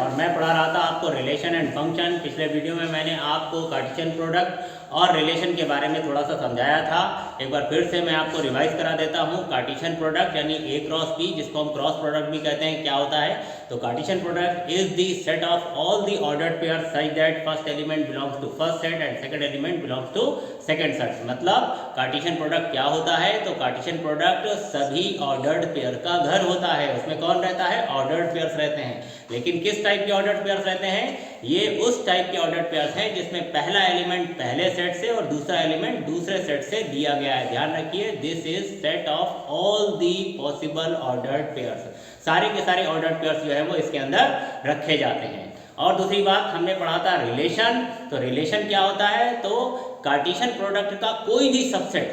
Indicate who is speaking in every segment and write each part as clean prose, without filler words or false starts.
Speaker 1: और मैं पढ़ा रहा था आपको रिलेशन एंड फंक्शन। पिछले वीडियो में मैंने आपको कार्टेशियन प्रोडक्ट और रिलेशन के बारे में थोड़ा सा समझाया था। एक बार फिर से मैं आपको रिवाइज करा देता हूँ। कार्टेशियन प्रोडक्ट यानी ए क्रॉस बी, जिसको हम क्रॉस प्रोडक्ट भी कहते हैं, क्या होता है? तो Cartesian product is the set of all the ordered pair such that first element belongs to first set and second element belongs to second set. मतलब कार्टेशियन प्रोडक्ट क्या होता है? तो कार्टेशियन प्रोडक्ट सभी ऑर्डर्ड पेयर का घर होता है। उसमें कौन रहता है? ऑर्डर्ड पेयर्स रहते हैं। लेकिन किस टाइप के ऑर्डर्ड पेयर्स रहते हैं? ये उस टाइप के ऑर्डर्ड पेयर्स हैं जिसमें पहला एलिमेंट पहले सेट से और दूसरा एलिमेंट दूसरे सेट से दिया गया है। ध्यान रखिए, this is set of all the possible ordered pairs. सारे के सारे ऑर्डर्ड पेयर्स जो है वो इसके अंदर रखे जाते हैं। और दूसरी बात हमने पढ़ा था रिलेशन। तो रिलेशन क्या होता है? तो कार्टेशियन प्रोडक्ट का कोई भी सबसेट,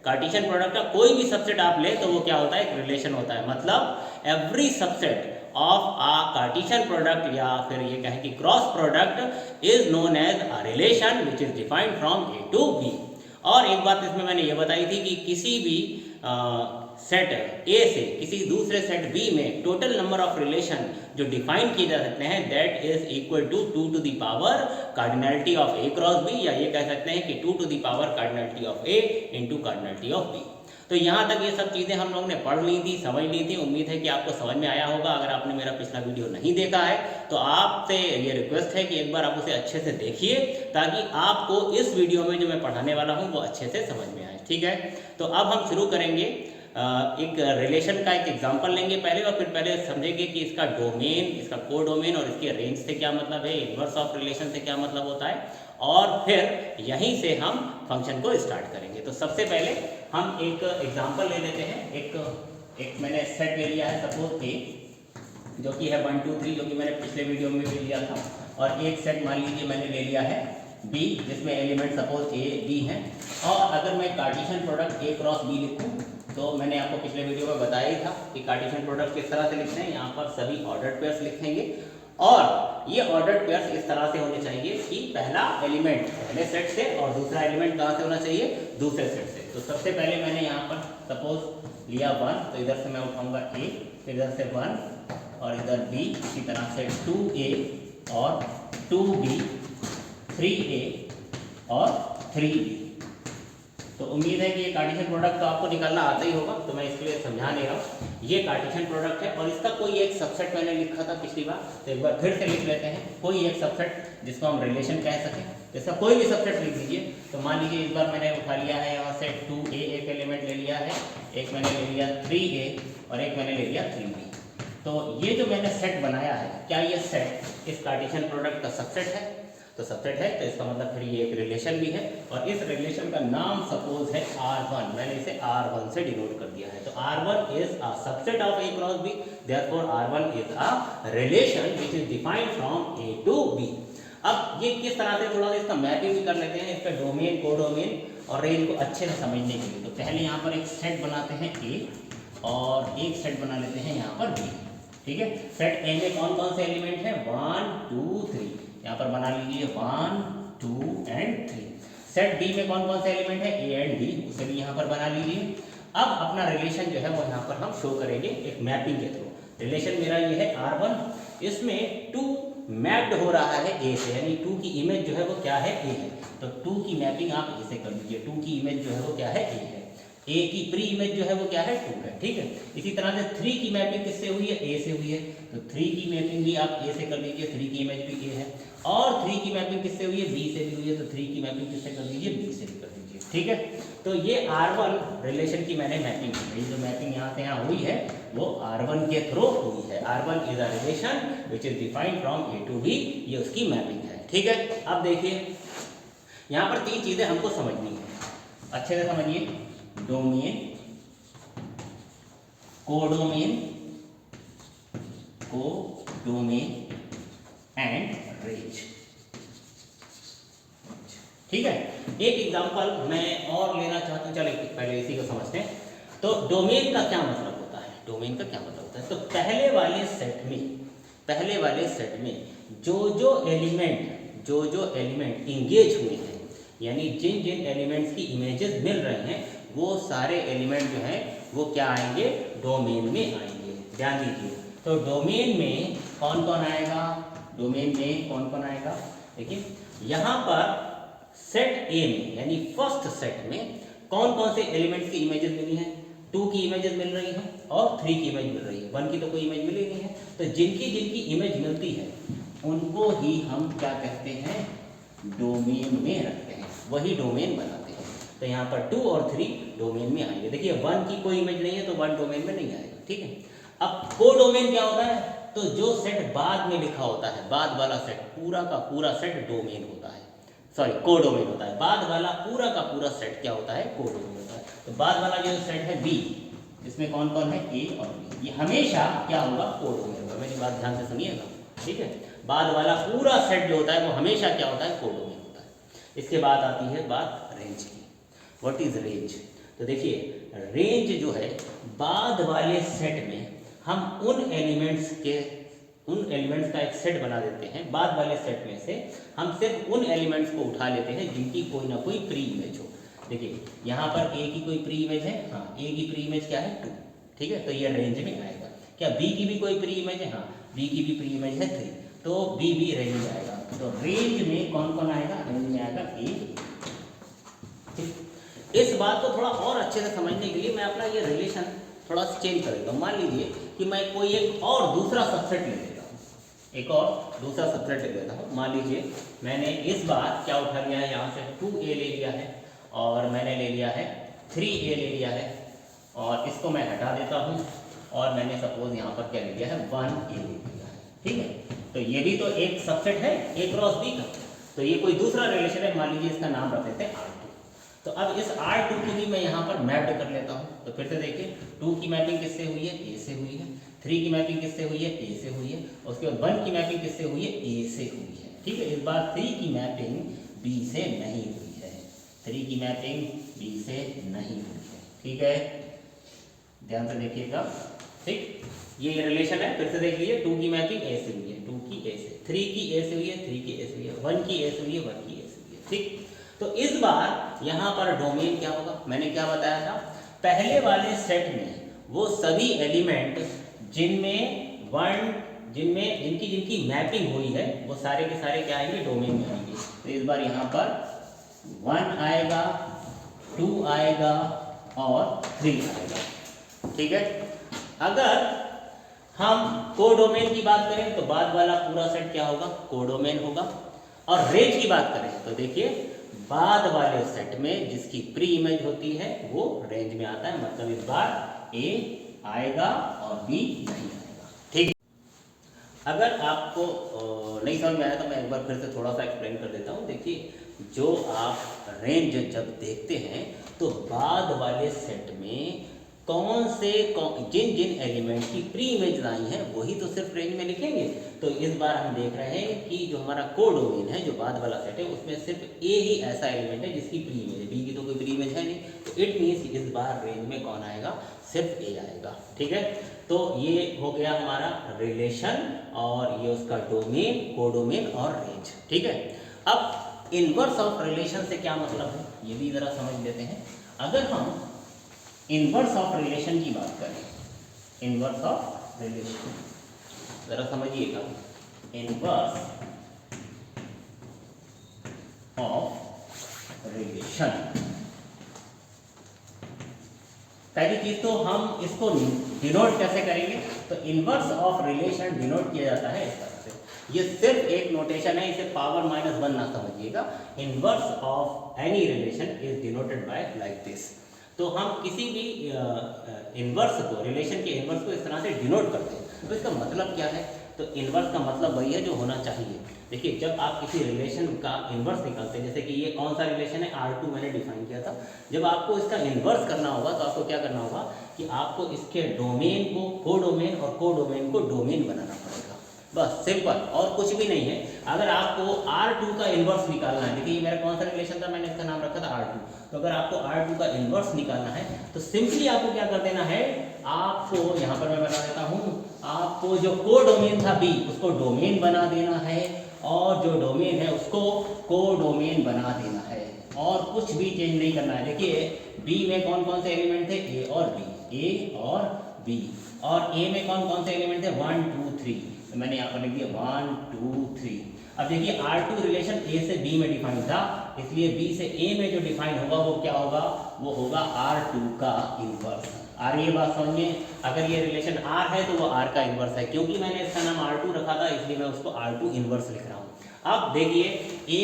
Speaker 1: कार्टेशियन प्रोडक्ट का कोई भी सबसेट आप ले तो वो क्या होता है? एक रिलेशन होता है। मतलब every subset of a Cartesian product या फिर ये कहें कि cross product is known as a relation which is defined from A to B. और एक बात इसमें मैंने ये बताई थी कि किसी भी सेट ए से किसी दूसरे सेट बी में टोटल नंबर ऑफ रिलेशन जो डिफाइन किए जा सकते हैं that is equal to 2 to the power cardinality of A cross B, या ये कह सकते हैं कि 2 to the power cardinality of A into cardinality of B. तो यहाँ तक ये सब चीज़ें हम लोगों ने पढ़ ली थी, समझ ली थी। उम्मीद है कि आपको समझ में आया होगा। अगर आपने मेरा पिछला वीडियो नहीं देखा है तो आपसे ये रिक्वेस्ट है कि एक बार आप उसे अच्छे से देखिए, ताकि आपको इस वीडियो में जो मैं पढ़ाने वाला हूँ वो अच्छे से समझ में आए। ठीक है, तो अब हम शुरू करेंगे। एक रिलेशन का एक एग्जांपल लेंगे पहले, और फिर पहले समझेंगे कि इसका डोमेन, इसका कोडोमेन और इसके रेंज से क्या मतलब है, इन्वर्स ऑफ रिलेशन से क्या मतलब होता है, और फिर यहीं से हम फंक्शन को स्टार्ट करेंगे। तो सबसे पहले हम एक एग्जांपल ले लेते हैं। एक मैंने सेट ले लिया है, सपोज ए, जो कि है 1 2 3, जो कि मैंने पिछले वीडियो में भी लिया था। और एक सेट मान लीजिए मैंने ले लिया है बी, जिसमें एलिमेंट सपोज ए बी हैं। और अगर मैं Cartesian product A cross B लिखूँ तो मैंने आपको पिछले वीडियो में बताया ही था कि कार्टेशियन प्रोडक्ट किस तरह से लिखते हैं। यहाँ पर सभी ऑर्डर्ड पेयर्स लिखेंगे, और ये ऑर्डर्ड पेयर्स इस तरह से होने चाहिए कि पहला एलिमेंट पहले सेट से और दूसरा एलिमेंट कहाँ से होना चाहिए? दूसरे सेट से। तो सबसे पहले मैंने यहाँ पर सपोज लिया 1, तो इधर से मैं उठाऊंगा ए, फिर इधर से 1 और इधर बी, इसी तरह से 2a और 2b, 3a और 3b। तो उम्मीद है कि ये कार्टेशियन प्रोडक्ट तो आपको निकालना आता ही होगा, तो मैं इसके लिए समझा नहीं रहा हूँ। ये कार्टेशियन प्रोडक्ट है और इसका कोई एक सबसेट मैंने लिखा था पिछली बार, तो एक बार फिर से लिख लेते हैं। कोई एक सबसेट जिसको हम रिलेशन कह सकें, जैसा कोई भी सबसेट लिख दीजिए। तो मान लीजिए इस बार मैंने उठा लिया है यहाँ से 2a, एक एलिमेंट ले लिया है, एक मैंने ले लिया 3a और एक मैंने ले लिया 3b। तो ये जो मैंने सेट बनाया है, क्या ये सेट इस कार्टेशियन प्रोडक्ट का सबसेट है? तो सबसेट है, तो इसका मतलब फिर ये एक रिलेशन भी है। और इस रिलेशन का नाम सपोज है R1, मैंने इसे R1 से डिनोट कर दिया है। तो R1 is a subset of A cross B, therefore R1 is a relation which is defined from A to B। अब ये किस तरह से, थोड़ा सा इसका मैपिंग भी कर लेते हैं, इसका डोमेन, कोडोमेन और रेंज को अच्छे से समझने के लिए। तो पहले यहाँ पर एक सेट बनाते हैं A और एक सेट बना लेते हैं यहाँ पर B। ठीक है, सेट A में कौन कौन से एलिमेंट हैं? 1 2 3, यहाँ पर बना लीजिए 1 2 एंड 3। सेट डी में कौन कौन से एलिमेंट है? ए एंड डी, उसे भी यहाँ पर बना लीजिए। अब अपना रिलेशन जो है वो यहाँ पर हम शो करेंगे एक मैपिंग के थ्रू। रिलेशन मेरा ये है R1, इसमें 2 मैप्ड हो रहा है ए से, यानी 2 की इमेज जो है वो क्या है? ए है। तो 2 की मैपिंग आप इसे कर लीजिए। 2 की इमेज जो है वो क्या है? ए है। ए की प्री इमेज जो है वो क्या है? 2 है। ठीक है, इसी तरह से 3 की मैपिंग किससे हुई है? ए से हुई है। तो 3 की मैपिंग भी आप ए से कर लीजिए, 3 की इमेज भी ए है। और 3 की मैपिंग किससे हुई है? बी से भी हुई है। तो 3 की मैपिंग किससे कर दीजिए? बी से भी कर दीजिए। ठीक है, तो ये R1 रिलेशन की मैंने मैपिंग की। जो मैपिंग यहाँ से यहाँ हुई है वो R1 के थ्रू हुई है। R1 is a relation which is defined from A to B, ये उसकी मैपिंग है। ठीक है, अब देखिए यहाँ पर 3 चीजें हमको समझनी है, अच्छे से समझिए। Domain, codomain, codomain and range. ठीक है, एक एग्जांपल मैं और लेना चाहता हूं। चलिए पहले इसी को समझते हैं। तो डोमेन का क्या मतलब होता है? डोमेन का क्या मतलब होता है? तो पहले वाले सेट में जो जो एलिमेंट इंगेज हुए हैं, यानी जिन जिन एलिमेंट्स की इमेजेस मिल रहे हैं, वो सारे एलिमेंट जो हैं वो क्या आएंगे? डोमेन में आएंगे। ध्यान दीजिए, तो डोमेन में कौन कौन आएगा? डोमेन में कौन कौन आएगा? देखिए यहाँ पर सेट ए में यानी फर्स्ट सेट में कौन कौन से एलिमेंट्स की इमेजेस मिली हैं? 2 की इमेजेस मिल रही हैं और 3 की इमेज मिल रही है, 1 की तो कोई इमेज मिली नहीं है। तो जिनकी जिनकी इमेज मिलती है उनको ही हम क्या कहते हैं? डोमेन में रखते हैं, वही डोमेन बनाते हैं। तो यहाँ पर 2 और 3 डोमेन में आएंगे। देखिए 1 की कोई इमेज नहीं है तो 1 डोमेन में नहीं आएगा, ठीक है। अब कोडोमेन क्या होता है? तो जो सेट बाद में लिखा होता है, बाद वाला सेट, पूरा का पूरा सेट डोमेन होता है, सॉरी कोडोमेन होता है। बाद वाला पूरा का पूरा सेट क्या होता है? कोडोमेन होता है। तो बाद वाला जो सेट है बी, इसमें कौन कौन है? ए और बी, ये हमेशा क्या होगा? कोडोमेन होगा। मेरी बात ध्यान से सुनिएगा, ठीक है। बाद वाला पूरा सेट जो होता है वो हमेशा क्या होता है? कोडोमेन होता है। इसके बाद आती है बात रेंज की। What is range? तो देखिए रेंज जो है, बाद वाले सेट में हम उन एलिमेंट्स का एक सेट बना देते हैं। बाद वाले सेट में से हम सिर्फ उन एलिमेंट्स को उठा लेते हैं जिनकी कोई ना कोई प्री इमेज हो। देखिए यहाँ पर ए की कोई प्री इमेज है, हाँ, ए की प्री इमेज क्या है? 2, ठीक है, तो ये रेंज में आएगा। क्या बी की भी कोई प्री इमेज है? हाँ, बी की भी प्री इमेज है 3, तो बी भी रेंज में आएगा। तो रेंज में कौन कौन आएगा? रेंज में आएगा ए। इस बात को थोड़ा और अच्छे से समझने के लिए मैं अपना ये रिलेशन थोड़ा सा चेंज करेगा। मान लीजिए कि मैं कोई एक और दूसरा सबसेट ले लेता हूँ, एक और दूसरा सबसेट ले लेता हूँ। मान लीजिए मैंने इस बार क्या उठा लिया है? यहाँ से 2a ले लिया है और मैंने ले लिया है 3a ले लिया है, और इसको मैं हटा देता हूँ और मैंने सपोज यहाँ पर क्या ले लिया है? 1a ले लिया है, ठीक है। तो ये भी तो एक सबसेट है a क्रॉस b का, तो ये कोई दूसरा रिलेशन है। मान लीजिए इसका नाम रख देते हैं R2। तो अब इस R2 को भी मैं यहाँ पर मैप्ड कर लेता हूँ। तो फिर से देखिए 2 की मैपिंग किससे हुई है? A से हुई है। 3 की मैपिंग किससे हुई है? A से हुई है। उसके बाद 1 की मैपिंग किससे हुई है? A से हुई है, ठीक है। इस बार 3 की मैपिंग B से नहीं हुई है, 3 की मैपिंग B से नहीं हुई है, ठीक है, ध्यान से देखिएगा, ठीक। ये रिलेशन है, फिर से देख लीजिए। 2 की मैपिंग A से हुई है, 2 की A से, 3 की A से हुई है, 3 की A से हुई है, 1 की A से हुई है, 1 की A से हुई है, ठीक। तो इस बार यहाँ पर डोमेन क्या होगा? मैंने क्या बताया था? पहले वाले सेट में वो सभी एलिमेंट जिनकी जिनकी मैपिंग हुई है वो सारे के सारे क्या आएंगे? डोमेन में आएंगे। तो इस बार यहाँ पर 1 आएगा, 2 आएगा और 3 आएगा, ठीक है। अगर हम कोडोमेन की बात करें तो बाद वाला पूरा सेट क्या होगा? कोडोमेन होगा। और रेंज की बात करें तो देखिए बाद वाले सेट में जिसकी प्री इमेज होती है वो रेंज में आता है। मतलब इस बार A आएगा और B नहीं आएगा, ठीक। अगर आपको नहीं समझ में आया तो मैं एक बार फिर से थोड़ा सा एक्सप्लेन कर देता हूँ। देखिए जो आप रेंज जब देखते हैं तो बाद वाले सेट में जिन जिन एलिमेंट की प्री इमेज आई हैं वही तो सिर्फ रेंज में लिखेंगे। तो इस बार हम देख रहे हैं कि जो हमारा कोडोमेन है, जो बाद वाला सेट है, उसमें सिर्फ ए ही ऐसा एलिमेंट है जिसकी प्री इमेज है, बी की तो कोई प्री इमेज है नहीं। तो इट मीन्स इस बार रेंज में कौन आएगा? सिर्फ ए आएगा, ठीक है। तो ये हो गया हमारा रिलेशन और ये उसका डोमेन, कोडोमेन और रेंज, ठीक है। अब इनवर्स ऑफ रिलेशन से क्या मतलब है ये भी ज़रा समझ लेते हैं। अगर हम इनवर्स ऑफ रिलेशन की बात करें, इनवर्स ऑफ रिलेशन जरा समझिएगा, इनवर्स ऑफ रिलेशन, पहली चीज तो हम इसको डिनोट कैसे करेंगे? तो इनवर्स ऑफ रिलेशन डिनोट किया जाता है इस तरह से। ये सिर्फ एक नोटेशन है, इसे पावर -1 ना समझिएगा। Inverse of any relation is denoted by like this. तो हम किसी भी इन्वर्स को, रिलेशन के इन्वर्स को इस तरह से डिनोट करते हैं। तो इसका मतलब क्या है? तो इन्वर्स का मतलब वही है जो होना चाहिए। देखिए जब आप किसी रिलेशन का इन्वर्स निकालते हैं, जैसे कि ये कौन सा रिलेशन है? R2 मैंने डिफाइन किया था। जब आपको इसका इन्वर्स करना होगा तो आपको क्या करना होगा कि आपको इसके डोमेन को कोडोमेन और कोडोमेन को डोमेन बनाना पड़ेगा, बस सिंपल, और कुछ भी नहीं है। अगर आपको R2 का इन्वर्स निकालना है, देखिए ये मेरा कौन सा रिलेशन था, मैंने इसका नाम रखा था R2। तो अगर आपको R2 का इन्वर्स निकालना है तो सिंपली आपको क्या कर देना है, आपको यहाँ पर मैं बता देता हूँ, आपको जो कोडोमेन था B उसको डोमेन बना देना है, और जो डोमेन है उसको कोडोमेन बना देना है, और कुछ भी चेंज नहीं करना है। देखिए B में कौन कौन से एलिमेंट थे? A और B, A और B। और A में कौन कौन से एलिमेंट थे? 1 2 3। तो मैंने यहाँ पर लिख दिया 1 2 3। अब देखिए R2 रिलेशन A से B में डिफाइन था, इसलिए B से A में जो डिफाइन होगा वो क्या होगा, वो होगा R2 का इनवर्स। आ रही है बात समझ में? अगर ये रिलेशन R है तो वो R का इनवर्स है। क्योंकि मैंने इसका नाम R2 रखा था इसलिए मैं उसको R2 इनवर्स लिख रहा हूँ। अब देखिए A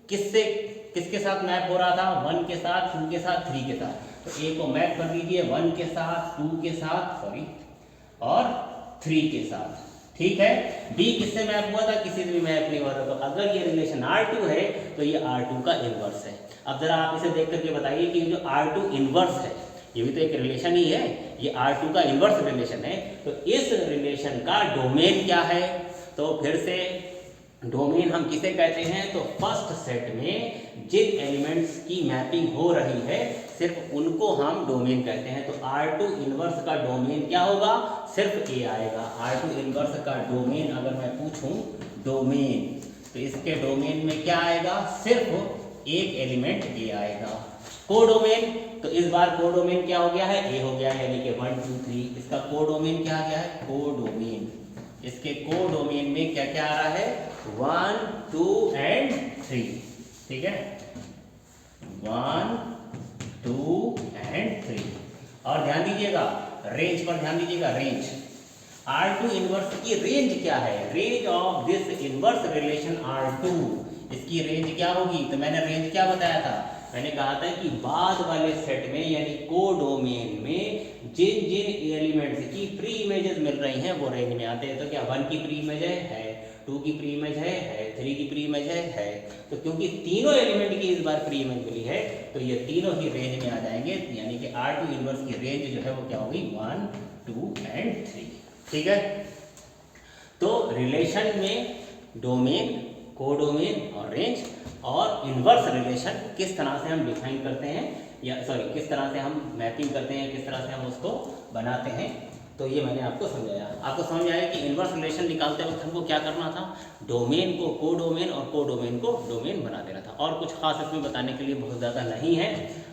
Speaker 1: किसके साथ मैप हो रहा था, 1 के साथ, 2 के साथ, 3 के साथ। तो A को मैप कर दीजिए 1 के साथ, 2 के साथ, सॉरी, और 3 के साथ। ठीक है। B किससे मैप हुआ था, किसी से भी मैप नहीं हुआ था। तो अगर ये रिलेशन R2 है तो ये R2 का इनवर्स है। अब जरा आप इसे देख करके बताइए कि जो R2 इनवर्स है ये भी तो एक रिलेशन ही है, ये R2 का इनवर्स रिलेशन है। तो इस रिलेशन का डोमेन क्या है, तो फिर से डोमेन हम किसे कहते हैं, तो फर्स्ट सेट में जिन एलिमेंट्स की मैपिंग हो रही है सिर्फ उनको हम डोमेन कहते हैं। तो R2 इनवर्स का डोमेन क्या होगा, सिर्फ A आएगा। R2 इनवर्स का डोमेन अगर मैं पूछूं डोमेन, तो इसके डोमेन में क्या आएगा, सिर्फ एक एलिमेंट A आएगा। कोडोमेन, तो इस बार कोडोमेन क्या हो गया है, A हो गया है, यानी कि 1 2 3। इसका कोडोमेन क्या आ गया है, कोडोमेन। इसके कोडोमेन में क्या क्या आ रहा है, 1 2 एंड 3। ठीक है, 1 2 एंड 3। और ध्यान दीजिएगा रेंज पर, ध्यान दीजिएगा रेंज। R2 इनवर्स की रेंज क्या है, range of this inverse relation R2, इसकी रेंज क्या होगी। तो मैंने रेंज क्या बताया था, मैंने कहा था कि बाद वाले सेट में यानी कोडोमेन में जिन जिन एलिमेंट्स की प्री इमेजेस मिल रही हैं वो रेंज में आते हैं। तो क्या 1 की प्री इमेज है, 2 की प्री इमेज है, 3 की प्री इमेज है। तो क्योंकि तीनों एलिमेंट की इस बार प्री इमेज मिली है तो ये तीनों ही रेंज में आ जाएंगे, यानी कि R2 इनवर्स की रेंज जो है वो क्या होगी, 1 2 एंड 3। ठीक है। तो रिलेशन में डोमेन, कोडोमेन और रेंज और इनवर्स रिलेशन किस तरह से हम डिफाइन करते हैं, या सॉरी किस तरह से हम मैपिंग करते हैं, किस तरह से हम उसको बनाते हैं, तो ये मैंने आपको समझाया। आपको समझ आया कि इनवर्स रिलेशन निकालते वक्त हमको क्या करना था, डोमेन को कोडोमेन और कोडोमेन को डोमेन बना देना था। और कुछ खास इसमें बताने के लिए बहुत ज़्यादा नहीं है।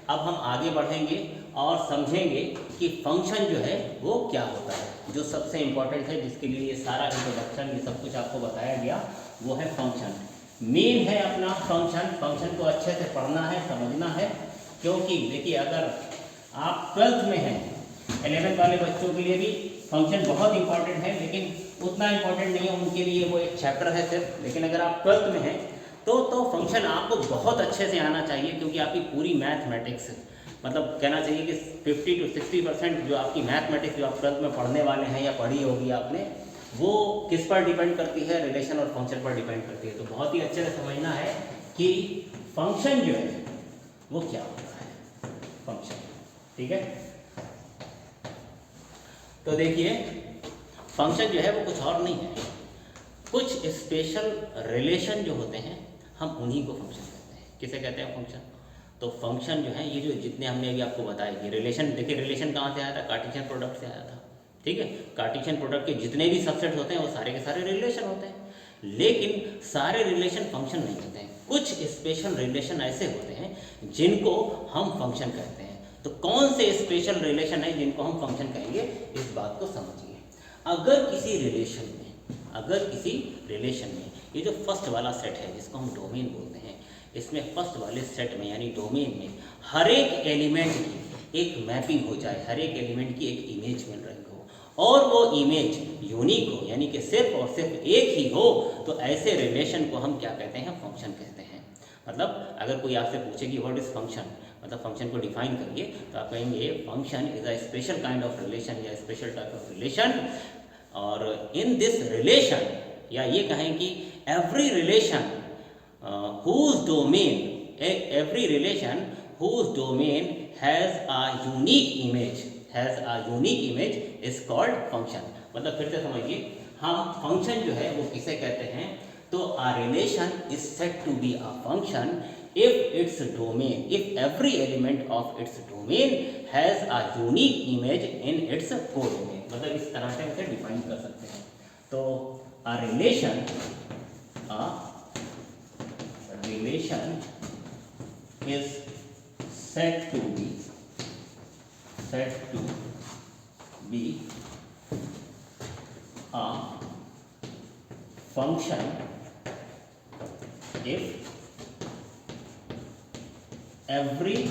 Speaker 1: अब हम आगे बढ़ेंगे और समझेंगे कि फंक्शन जो है वो क्या होता है। जो सबसे इम्पोर्टेंट है, जिसके लिए ये सारा इंट्रोडक्शन, ये सब कुछ आपको बताया गया, वो है फंक्शन। मेन है अपना फंक्शन। फंक्शन को अच्छे से पढ़ना है, समझना है, क्योंकि देखिए अगर आप 12th में हैं, 11th वाले बच्चों के लिए भी फंक्शन बहुत इंपॉर्टेंट है, लेकिन उतना इंपॉर्टेंट नहीं है उनके लिए, वो एक चैप्टर है सिर्फ। लेकिन अगर आप 12th में हैं तो फंक्शन आपको बहुत अच्छे से आना चाहिए, क्योंकि आपकी पूरी मैथमेटिक्स, मतलब कहना चाहिए कि 50 to 60% जो आपकी मैथमेटिक्स जो आप 12th में पढ़ने वाले हैं या पढ़ी होगी आपने, वो किस पर डिपेंड करती है, रिलेशन और फंक्शन पर डिपेंड करती है। तो बहुत ही अच्छे से समझना है कि फंक्शन जो है वो क्या होता है, फंक्शन। ठीक है। तो देखिए फंक्शन जो है वो कुछ और नहीं है, कुछ स्पेशल रिलेशन जो होते हैं हम उन्हीं को फंक्शन कहते हैं। किसे कहते हैं, फंक्शन। तो फंक्शन जो है ये जो जितने हमने अभी आपको बताए, ये रिलेशन, देखिए रिलेशन कहाँ से आया था, कार्टेशियन प्रोडक्ट से आया था। ठीक है। कार्टेशियन प्रोडक्ट के जितने भी सबसेट होते हैं वो सारे के सारे रिलेशन होते हैं, लेकिन सारे रिलेशन फंक्शन नहीं होते हैं। कुछ स्पेशल रिलेशन ऐसे होते हैं जिनको हम फंक्शन कहते हैं। तो कौन से स्पेशल रिलेशन है जिनको हम फंक्शन कहेंगे, इस बात को समझिए। अगर किसी रिलेशन में ये जो फर्स्ट वाला सेट है जिसको हम डोमेन बोलते हैं, इसमें फर्स्ट वाले सेट में यानी डोमेन में हर एक एलिमेंट की एक मैपिंग हो जाए, हर एक एलिमेंट की एक इमेज मिल रही हो, और वो इमेज यूनिक हो, यानी कि सिर्फ और सिर्फ एक ही हो, तो ऐसे रिलेशन को हम क्या कहते हैं, फंक्शन कहते हैं। मतलब अगर कोई आपसे पूछे कि व्हाट इज फंक्शन, मतलब फंक्शन को डिफाइन करिए, तो आप कहेंगे function is a special kind of relation या स्पेशल टाइप ऑफ रिलेशन, और इन दिस रिलेशन, या ये कहें कि every relation whose domain has a unique image is called function। मतलब फिर से समझिए, हम फंक्शन जो है वो किसे कहते हैं, तो a relation is said to be a function if every element of its domain has a unique image in its codomain। मतलब इस तरह से इसे डिफाइन कर सकते हैं। तो a relation is said to be a function if every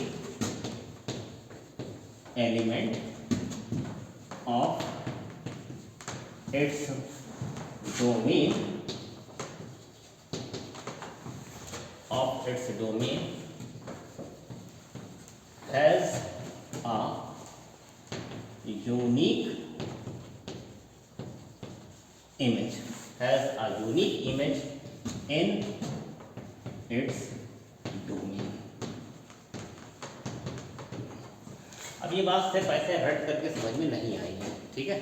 Speaker 1: element of its domain has a unique image in its domain। अब ये बात सिर्फ ऐसे रट करके समझ में नहीं आएगी, ठीक है।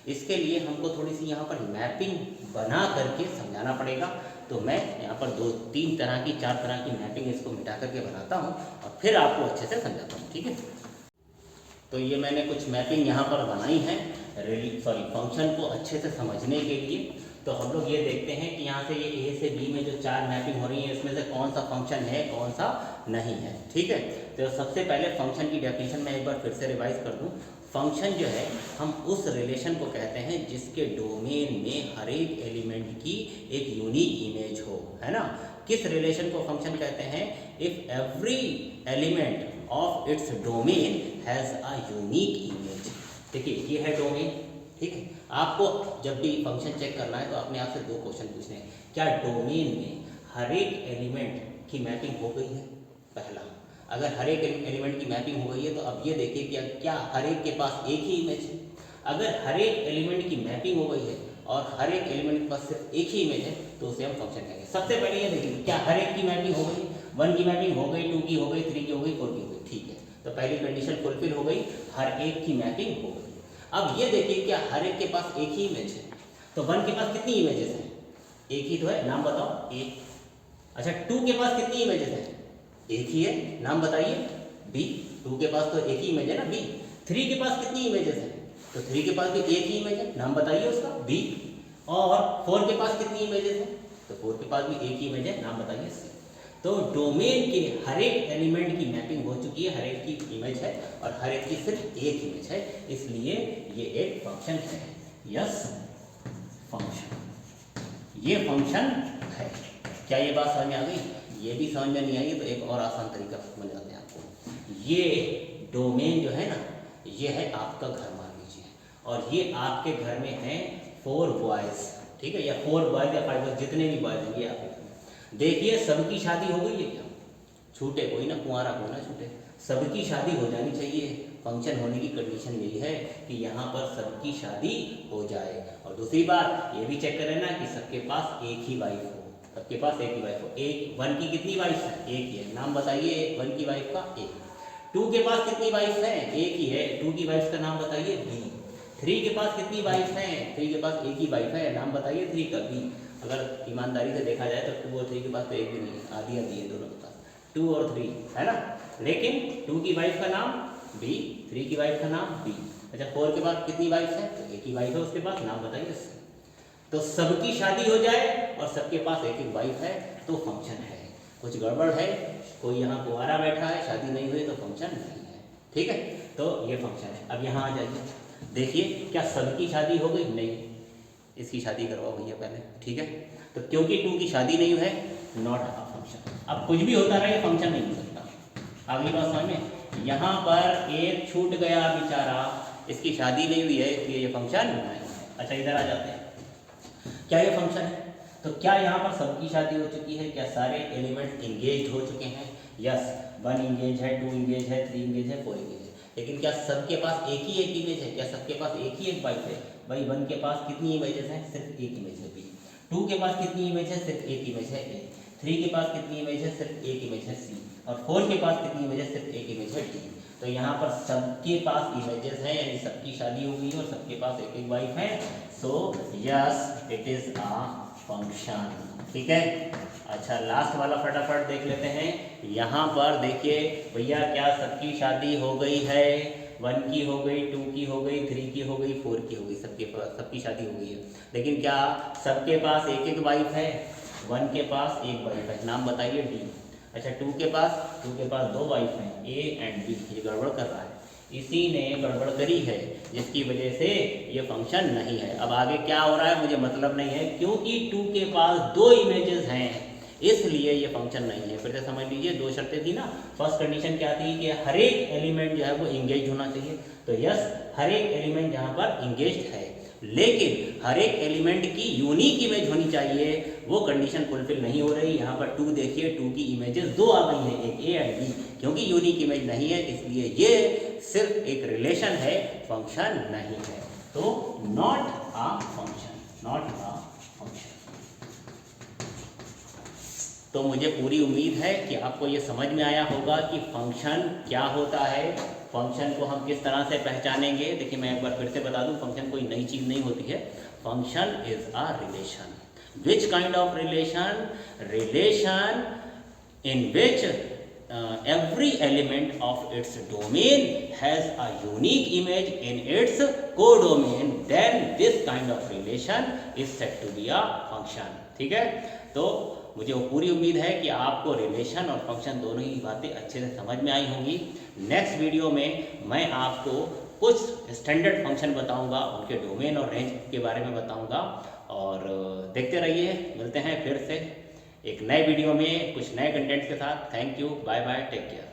Speaker 1: इसके लिए हमको थोड़ी सी यहाँ पर मैपिंग बना करके समझाना पड़ेगा। तो मैं यहाँ पर 2-3 तरह की 4 तरह की मैपिंग इसको मिटा करके बनाता हूँ और फिर आपको अच्छे से समझाता हूँ, ठीक है। तो ये मैंने कुछ मैपिंग यहाँ पर बनाई है फंक्शन को अच्छे से समझने के लिए। तो हम लोग ये देखते हैं कि यहाँ से ये ए से बी में जो 4 मैपिंग हो रही है इसमें से कौन सा फंक्शन है कौन सा नहीं है, ठीक है। तो सबसे पहले फंक्शन की डेफिनेशन मैं एक बार फिर से रिवाइज कर दूँ। फंक्शन जो है हम उस रिलेशन को कहते हैं जिसके डोमेन में हर एक एलिमेंट की एक यूनिक इमेज हो, है ना। किस रिलेशन को फंक्शन कहते हैं? If every element of its domain has a unique image. देखिए ये है डोमेन, ठीक है। आपको जब भी फंक्शन चेक करना है तो अपने आप से 2 क्वेश्चन पूछने हैं। क्या डोमेन में हर एक एलिमेंट की मैपिंग हो गई है? पहला, अगर हर एक एलिमेंट की मैपिंग हो गई है तो अब ये देखिए कि क्या हर एक के पास एक ही इमेज है? अगर हर एक एलिमेंट की मैपिंग हो गई है और हर एक एलिमेंट के पास सिर्फ एक ही इमेज है तो उसे हम फंक्शन कहेंगे। सबसे पहले ये देखिए क्या हर एक की मैपिंग हो गई? 1 की मैपिंग हो गई, 2 की हो गई, 3 की हो गई, 4 की हो गई, ठीक है। तो पहली कंडीशन फुलफिल हो गई, हर एक की मैपिंग हो गई। अब ये देखिए क्या हर एक के पास एक ही इमेज है? तो 1 के पास कितनी इमेजेस हैं? एक ही तो है, नाम बताओ। एक। अच्छा 2 के पास कितनी इमेजेस हैं? एक ही है, नाम बताइए। बी। 2 के पास तो एक ही इमेज है ना, बी। 3 के पास कितनी इमेजेस हैं? तो 3 के पास भी एक ही इमेज है, नाम बताइए उसका, बी। और 4 के पास कितनी इमेजेस हैं? तो 4 के पास भी एक ही इमेज है, नाम बताइए, सी। तो डोमेन के हर एक एलिमेंट की मैपिंग हो चुकी है, हर एक की इमेज है और हर एक की सिर्फ एक इमेज है, इसलिए ये एक फंक्शन है। यस, फंक्शन, ये फंक्शन है। क्या ये बात समझ में आ गई? ये भी समझ में नहीं आई तो एक और आसान तरीका समझाते हैं आपको। ये डोमेन जो है ना, ये है आपका घर मान लीजिए, और ये आपके घर में है 4 बॉयज़, ठीक है, या 4 बॉयज़ या 5 बॉयज़, जितने भी बॉयज़ हैं ये आपके। देखिए सबकी शादी हो गई है क्या? छूटे कोई ना, कुंवारा कोई ना छूटे, सबकी शादी हो जानी चाहिए। फंक्शन होने की कंडीशन यही है कि यहाँ पर सबकी शादी हो जाए। और दूसरी बात ये भी चेक करें ना कि सबके पास एक ही वाइफ हो, सबके पास एक ही वाइफ हो। 1 की कितनी वाइफ है? एक ही है, नाम बताइए 1 की वाइफ का। एक। 2 के पास कितनी वाइफ है? एक ही है, 2 की वाइफ का नाम बताइए, बी। 3 के पास कितनी वाइफ है? 3 के पास एक ही वाइफ है, नाम बताइए, 3 का, बी। अगर ईमानदारी से देखा जाए तो 2 और 3 के पास तो एक भी नहीं है, आधी आधी है दोनों के पास, 2 और 3, है ना। लेकिन 2 की वाइफ का नाम बी, 3 की वाइफ का नाम बी। अच्छा 4 के पास कितनी वाइफ है? तो एक ही वाइफ है उसके पास, नाम बताइए। तो सबकी शादी हो जाए और सबके पास एक एक वाइफ है तो फंक्शन है। कुछ गड़बड़ है, कोई यहाँ कुंवारा बैठा है, शादी नहीं हुई तो फंक्शन नहीं है, ठीक है। तो ये फंक्शन है। अब यहाँ आ जाइए, देखिए क्या सबकी शादी हो गई? नहीं, इसकी शादी करवाओ भैया पहले, ठीक है। तो क्योंकि 2 की शादी नहीं है, नॉट अ फंक्शन। अब कुछ भी होता रहे फंक्शन नहीं हो सकता। अगली बात समझ में, यहाँ पर एक छूट गया बेचारा, इसकी शादी नहीं हुई है इसलिए ये फंक्शन नहीं है। अच्छा इधर आ जाते हैं, क्या ये फंक्शन है? तो क्या यहाँ पर सबकी शादी हो चुकी है? क्या सारे एलिमेंट इंगेज हो चुके हैं? यस, 1 इंगेज है, 2 इंगेज है, 3 इंगेज है, 4 इंगेज है। लेकिन क्या सबके पास एक ही एक इमेज है? क्या सबके पास एक ही एक वाइफ है? भाई 1 के पास कितनी इमेजेस हैं? सिर्फ एक इमेज है, बी। 2 के पास कितनी इमेज है? सिर्फ एक इमेज है, ए। 3 के पास कितनी इमेज है? सिर्फ एक इमेज है, सी। और 4 के पास कितनी इमेज है? सिर्फ एक इमेज है, डी। तो यहाँ पर सबके पास इमेजेस हैं, यानी सबकी शादी हो गई है और सबके पास एक एक वाइफ है। So yes, it is a function, ठीक है। अच्छा लास्ट वाला फटाफट देख लेते हैं। यहाँ पर देखिए भैया, क्या सबकी शादी हो गई है? 1 की हो गई, 2 की हो गई, 3 की हो गई, 4 की हो गई, सबकी शादी हो गई है। लेकिन क्या सबके पास एक एक वाइफ है? 1 के पास एक वाइफ है, नाम बताइए, डी। अच्छा 2 के पास 2 वाइफ हैं, ए एंड बी। ये गड़बड़ कर रहा है, इसी ने गड़बड़ करी है, जिसकी वजह से ये फंक्शन नहीं है। अब आगे क्या हो रहा है मुझे मतलब नहीं है, क्योंकि टू के पास दो इमेजेस हैं इसलिए ये फंक्शन नहीं है। फिर से समझ लीजिए, दो शर्तें थी ना। फर्स्ट कंडीशन क्या थी कि हर एक एलिमेंट जो है वो इंगेज होना चाहिए, तो यस हर एक एलिमेंट यहाँ पर इंगेज है, लेकिन हर एक एलिमेंट की यूनिक इमेज होनी चाहिए, वो कंडीशन फुलफिल नहीं हो रही। यहाँ पर टू देखिए, टू की इमेजेस दो आ गई हैं, एक ए एंड बी, क्योंकि यूनिक इमेज नहीं है इसलिए ये सिर्फ एक रिलेशन है, फंक्शन नहीं है। तो not a function, not a function. तो मुझे पूरी उम्मीद है कि आपको ये समझ में आया होगा कि फंक्शन क्या होता है, फंक्शन को हम किस तरह से पहचानेंगे। देखिए मैं एक बार फिर से बता दूं, फंक्शन कोई नई चीज़ नहीं होती है। Function is a relation. Which kind of relation? Relation in which every element of its domain has a unique image in its codomain, then this kind of relation is said to be a function। ठीक है, तो मुझे वो पूरी उम्मीद है कि आपको रिलेशन और फंक्शन दोनों ही बातें अच्छे से समझ में आई होंगी। नेक्स्ट वीडियो में मैं आपको कुछ स्टैंडर्ड फंक्शन बताऊंगा, उनके डोमेन और रेंज के बारे में बताऊंगा, और देखते रहिए। मिलते हैं फिर से एक नए वीडियो में कुछ नए कंटेंट के साथ। Thank you, bye bye, take care.